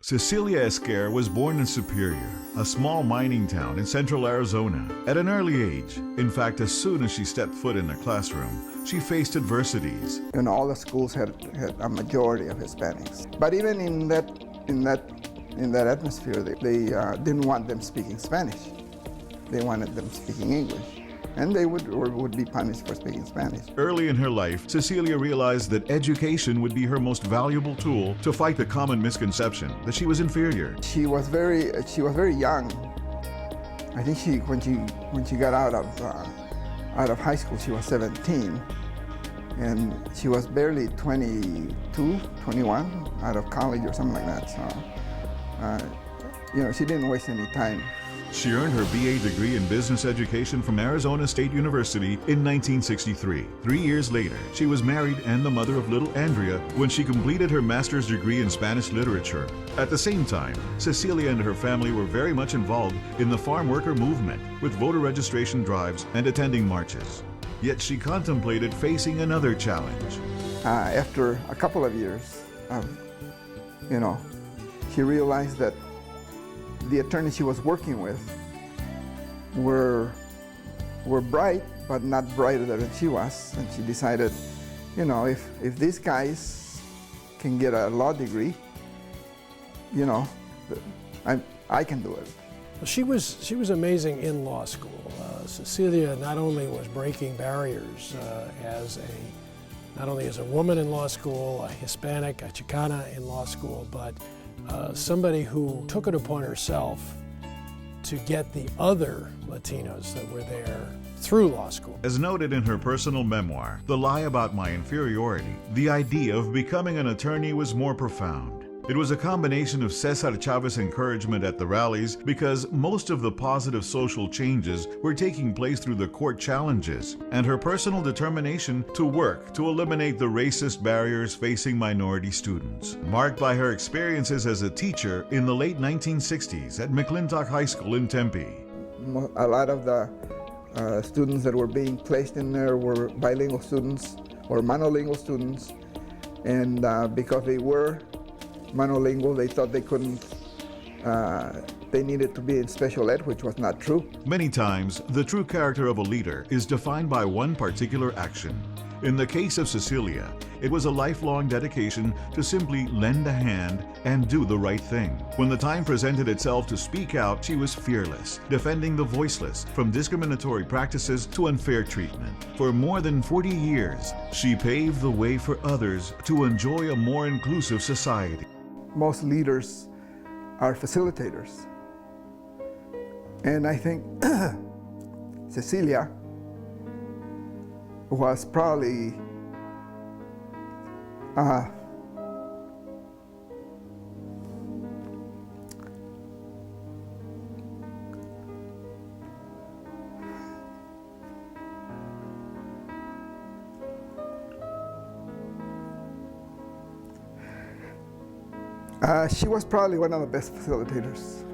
Cecilia Esquer was born in Superior, a small mining town in central Arizona. At an early age, in fact, as soon as she stepped foot in a classroom, she faced adversities. And all the schools had a majority of Hispanics. But even in that atmosphere, they didn't want them speaking Spanish. They wanted them speaking English. And they would be punished for speaking Spanish. Early in her life, Cecilia realized that education would be her most valuable tool to fight the common misconception that she was inferior. She was very young. I think when she got out of high school, she was 17, and she was barely 22, 21 out of college or something like that. So, she didn't waste any time. She earned her BA degree in business education from Arizona State University in 1963. 3 years later, she was married and the mother of little Andrea when she completed her master's degree in Spanish literature. At the same time, Cecilia and her family were very much involved in the farm worker movement with voter registration drives and attending marches. Yet she contemplated facing another challenge. After a couple of years, she realized that the attorneys she was working with were bright, but not brighter than she was. And she decided, if these guys can get a law degree, I can do it. She was amazing in law school. Cecilia not only was breaking barriers not only as a woman in law school, a Hispanic, a Chicana in law school, but somebody who took it upon herself to get the other Latinos that were there through law school. As noted in her personal memoir, The Lie About My Inferiority, the idea of becoming an attorney was more profound. It was a combination of Cesar Chavez's encouragement at the rallies because most of the positive social changes were taking place through the court challenges, and her personal determination to work to eliminate the racist barriers facing minority students, marked by her experiences as a teacher in the late 1960s at McClintock High School in Tempe. A lot of the students that were being placed in there were bilingual students or monolingual students, and because they were monolingual, they thought they couldn't, they needed to be in special ed, which was not true. Many times, the true character of a leader is defined by one particular action. In the case of Cecilia, it was a lifelong dedication to simply lend a hand and do the right thing. When the time presented itself to speak out, she was fearless, defending the voiceless from discriminatory practices to unfair treatment. For more than 40 years, she paved the way for others to enjoy a more inclusive society. Most leaders are facilitators. And I think Cecilia was probably she was probably one of the best facilitators.